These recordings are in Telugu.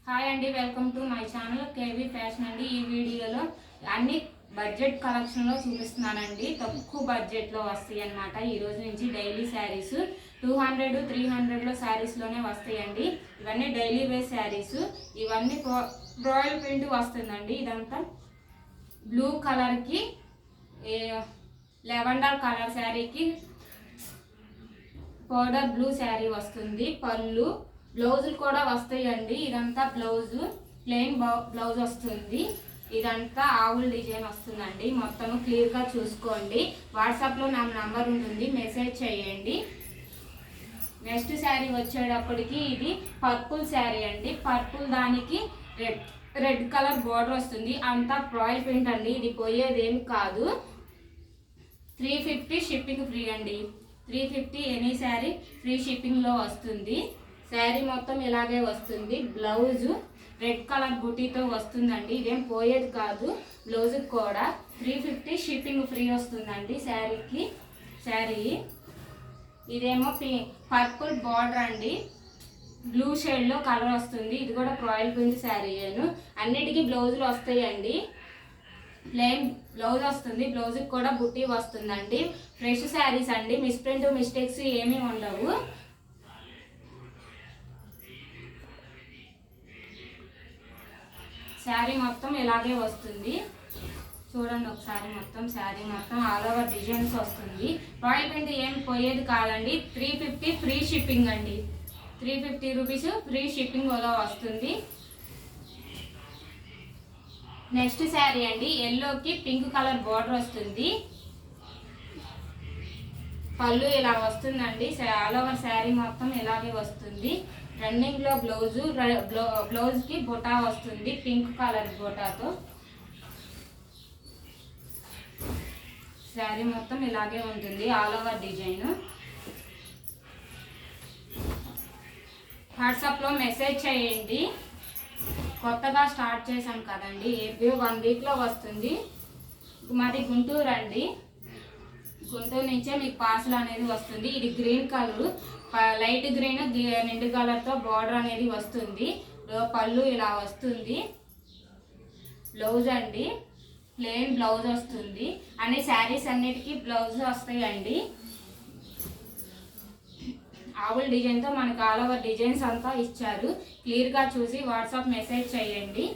హాయ్ అండి, welcome to my channel KV fashion అండి. ఈ వీడియోలో అన్ని బడ్జెట్ కలెక్షన్లో చూపిస్తున్నానండి. తక్కువ బడ్జెట్లో వస్తాయి అన్నమాట. ఈ రోజు నుంచి డైలీ శారీస్ 200, 300లో శారీస్లోనే వస్తాయండి. ఇవన్నీ డైలీ వేర్ శారీస్. ఇవన్నీ రాయల్ ప్రింట్ వస్తుందండి. ఇదంతా బ్లూ కలర్కి లెవెండర్ కలర్ శారీకి పౌడర్ బ్లూ శారీ వస్తుంది. పళ్ళు బ్లౌజులు కూడా వస్తాయండి. ఇదంతా బ్లౌజు ప్లెయిన్ బ్లౌజ్ వస్తుంది. ఇదంతా ఆవుల డిజైన్ వస్తుందండి. మొత్తం క్లియర్గా చూసుకోండి. వాట్సాప్లో నా నంబర్ ఉంటుంది, మెసేజ్ చేయండి. నెక్స్ట్ శారీ వచ్చేటప్పటికి ఇది పర్పుల్ శారీ అండి. పర్పుల్ దానికి రెడ్ కలర్ బోర్డర్ వస్తుంది. అంతా రాయల్ ప్రింట్ అండి. ఇది పోయేదేమి కాదు. 350 షిప్పింగ్ ఫ్రీ అండి. 350 ఎనీ శారీ ఫ్రీ షిప్పింగ్లో వస్తుంది. శారీ మొత్తం ఇలాగే వస్తుంది. బ్లౌజు రెడ్ కలర్ బుటీతో వస్తుందండి. ఇదేం పోయేది కాదు. బ్లౌజుకి కూడా 350 షిప్పింగ్ ఫ్రీ వస్తుందండి శారీకి. శారీ ఇదేమో పర్పుల్ బార్డర్ అండి. బ్లూ షేడ్లో కలర్ వస్తుంది. ఇది కూడా రాయల్ ప్రింట్ శారీ. అన్నిటికీ బ్లౌజులు వస్తాయండి. ప్లెయిన్ బ్లౌజ్ వస్తుంది. బ్లౌజ్కి కూడా బుట్టి వస్తుందండి. ఫ్రెష్ శారీస్ అండి. మిస్ప్రింట్ మిస్టేక్స్ ఏమీ ఉండవు. శారీ మొత్తం ఇలాగే వస్తుంది. చూడండి ఒకసారి. శారీ మొత్తం ఆల్ ఓవర్ డిజైన్స్ వస్తుంది. రాయల్ ప్రింట్ ఏం పోయేది కాదండి. 350 ఫ్రీ షిప్పింగ్ అండి. 350 రూపీస్ ఫ్రీ షిప్పింగ్ కూడా వస్తుంది. నెక్స్ట్ శారీ అండి. ఎల్లోకి పింక్ కలర్ బార్డర్ వస్తుంది. పళ్ళు ఇలా వస్తుందండి. ఆల్ ఓవర్ శారీ మొత్తం ఇలాగే వస్తుంది. రన్నింగ్లో బ్లౌజ్కి బొటా వస్తుంది. పింక్ కలర్ బొటాతో శారీ మొత్తం ఇలాగే ఉంటుంది. All over design. వాట్సాప్లో మెసేజ్ చేయండి. కొత్తగా స్టార్ట్ చేశాం కదండి. ఏపీ 1 వీక్లో వస్తుంది. మాది గుంటూరు అండి. గుంటూరు నుంచే మీకు పార్సల్ అనేది వస్తుంది. ఇది గ్రీన్ కలర్, లైట్ గ్రీన్ నిండు కలర్తో బార్డర్ అనేది వస్తుంది. పళ్ళు ఇలా వస్తుంది. బ్లౌజ్ అండి ప్లెయిన్ బ్లౌజ్ వస్తుంది. అన్ని శారీస్ అన్నిటికీ బ్లౌజ్ వస్తాయండి. ఆవుల డిజైన్తో మనకు ఆల్ ఓవర్ డిజైన్స్ అంతా ఇచ్చారు. క్లియర్గా చూసి వాట్సాప్ మెసేజ్ చేయండి.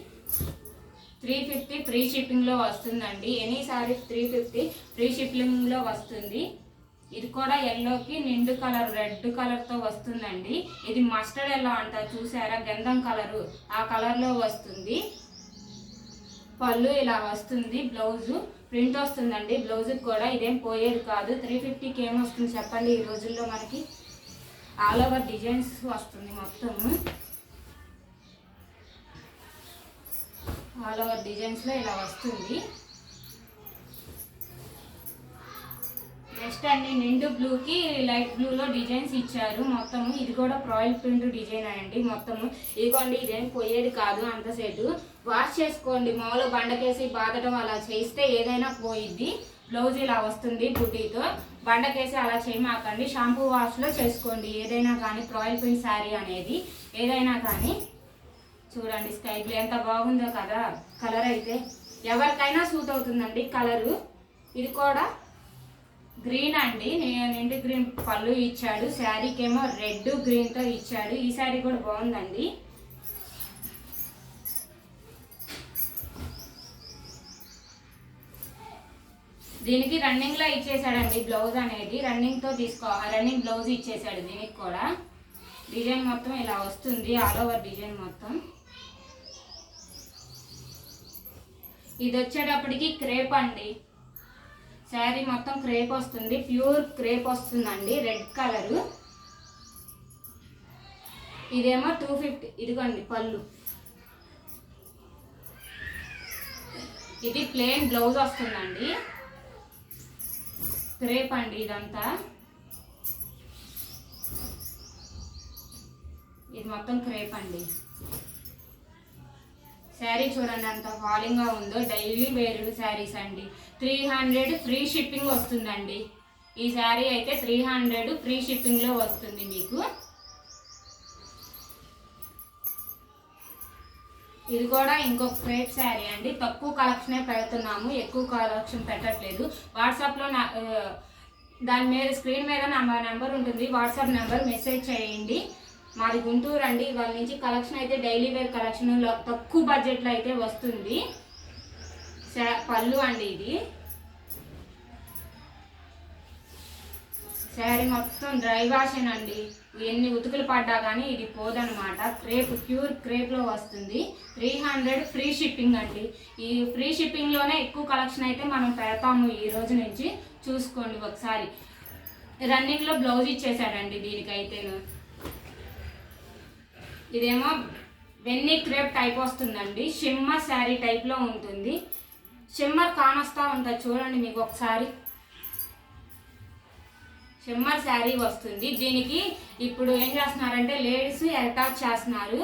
350 ఫ్రీ షిప్పింగ్లో వస్తుందండి. ఎనీ శారీ 350 ఫ్రీ షిప్పింగ్లో వస్తుంది. ఇది కూడా ఎల్లోకి నిండు కలర్ రెడ్ కలర్తో వస్తుందండి. ఇది మస్టర్డ్ ఎల్లో అంటారు చూసారా, గంధం కలరు, ఆ కలర్లో వస్తుంది. పళ్ళు ఇలా వస్తుంది. బ్లౌజు ప్రింట్ వస్తుందండి. బ్లౌజుకి కూడా ఇదేం పోయేది కాదు. 350కి ఏమొస్తుంది చెప్పండి. ఈ రోజుల్లో మనకి ఆల్ ఓవర్ డిజైన్స్ వస్తుంది. మొత్తము ఆల్ ఓవర్ డిజైన్స్లో ఇలా వస్తుంది. నెక్స్ట్ అండి నిండు బ్లూకి లైట్ బ్లూలో డిజైన్స్ ఇచ్చారు మొత్తము. ఇది కూడా రాయల్ ప్రింట్ డిజైన్ అండి. మొత్తము ఇదిగోండి. ఇదేం పోయేది కాదు. అంతసేటు వాష్ చేసుకోండి. మామూలు బండకేసి బాదటం అలా చేస్తే ఏదైనా పోయిద్ది. బ్లౌజ్ ఇలా వస్తుంది బుటీతో. బండకేసి అలా చేయమాకండి. షాంపూ వాష్లో చేసుకోండి ఏదైనా కానీ. రాయల్ ప్రింట్ శారీ అనేది ఏదైనా కానీ. చూడండి స్కై బ్లూ ఎంత బాగుందో కదా. కలర్ అయితే ఎవరికైనా సూట్ అవుతుందండి కలరు. ఇది కూడా గ్రీన్ అండి. నిండు గ్రీన్ పళ్ళు ఇచ్చాడు. శారీకేమో రెడ్ గ్రీన్తో ఇచ్చాడు. ఈ శారీ కూడా బాగుందండి. దీనికి రన్నింగ్లో ఇచ్చేసాడండి బ్లౌజ్ అనేది. రన్నింగ్తో రన్నింగ్ బ్లౌజ్ ఇచ్చేసాడు. దీనికి కూడా డిజైన్ మొత్తం ఇలా వస్తుంది. ఆల్ ఓవర్ డిజైన్ మొత్తం. ఇది వచ్చేటప్పటికి క్రేప్ అండి. శారీ మొత్తం క్రేప్ వస్తుంది. ప్యూర్ క్రేప్ వస్తుందండి. Red colour. ఇదేమో 250. ఇదిగోండి పళ్ళు. ఇది ప్లెయిన్ బ్లౌజ్ వస్తుందండి. క్రేప్ అండి ఇదంతా. ఇది మొత్తం క్రేప్ అండి. శారీ చూడండి అంత ఫాలింగ్గా ఉందో. డైలీ వేర్ శారీస్ అండి. 300 ఫ్రీ షిప్పింగ్ వస్తుందండి. ఈ శారీ అయితే 300 ఫ్రీ షిప్పింగ్లో వస్తుంది మీకు. ఇది కూడా ఇంకొక క్రేప్ శారీ అండి. తక్కువ కలెక్షనే పెడుతున్నాము, ఎక్కువ కలెక్షన్ పెట్టట్లేదు. వాట్సాప్లో దాని మీద స్క్రీన్ మీద నా నెంబర్ ఉంటుంది, వాట్సాప్ నెంబర్, మెసేజ్ చేయండి. మాది గుంటూరు అండి. వాళ్ళ నుంచి కలెక్షన్ అయితే డైలీ వేర్ కలెక్షన్ తక్కువ బడ్జెట్లో అయితే వస్తుంది. పళ్ళు అండి, ఇది శారీ మొత్తం డ్రై వాష్ అండి. ఎన్ని ఉతుకులు పడ్డా కానీ ఇది పోదనమాట. క్రేప్, ప్యూర్ క్రేప్లో వస్తుంది. 300 ఫ్రీ షిప్పింగ్ అండి. ఈ ఫ్రీ షిప్పింగ్లోనే ఎక్కువ కలెక్షన్ అయితే మనం పెడతాము ఈ రోజు నుంచి. చూసుకోండి ఒకసారి. రన్నింగ్లో బ్లౌజ్ ఇచ్చేసాడండి దీనికైతేను. ఇదేమో వెన్నీ క్రేప్ టైప్ వస్తుందండి. షిమ్మర్ శారీ టైప్లో ఉంటుంది. షిమ్మర్ కానొస్తూ ఉంటుంది చూడండి మీకు ఒకసారి. షిమ్మర్ శారీ వస్తుంది. దీనికి ఇప్పుడు ఏం చేస్తున్నారంటే లేడీస్ అటాచ్ చేస్తున్నారు.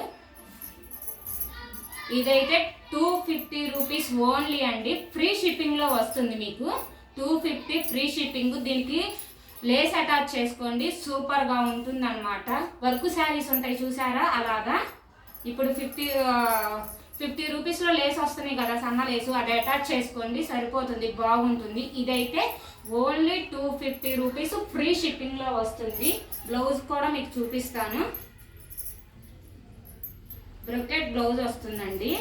ఇదైతే 250 రూపీస్ ఓన్లీ అండి. ఫ్రీ షిప్పింగ్లో వస్తుంది మీకు. 250 ఫ్రీ షిప్పింగ్. దీనికి లేస్ అటాచ్ చేసుకోండి, సూపర్గా ఉంటుంది అనమాట. వర్క్ శారీస్ ఉంటాయి చూసారా, అలాగా. ఇప్పుడు 50 రూపీస్లో లేస్ వస్తున్నాయి కదా, సన్న లేసు, అది అటాచ్ చేసుకోండి, సరిపోతుంది, బాగుంటుంది. ఇదైతే ఓన్లీ 250 రూపీస్ ఫ్రీ షిప్పింగ్లో వస్తుంది. బ్లౌజ్ కూడా మీకు చూపిస్తాను. బ్రొకెట్ బ్లౌజ్ వస్తుందండి.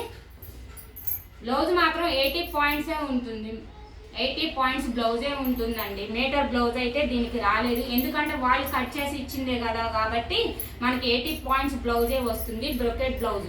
బ్లౌజ్ మాత్రం 80 పాయింట్సే ఉంటుంది. 80 పాయింట్స్ బ్లౌజే ఉంటుందండి. మీటర్ బ్లౌజ్ అయితే దీనికి రాలేదు, ఎందుకంటే వాళ్ళు కట్ చేసి ఇచ్చిందే కదా, కాబట్టి మనకి 80 పాయింట్స్ బ్లౌజే వస్తుంది. Brocade blouse.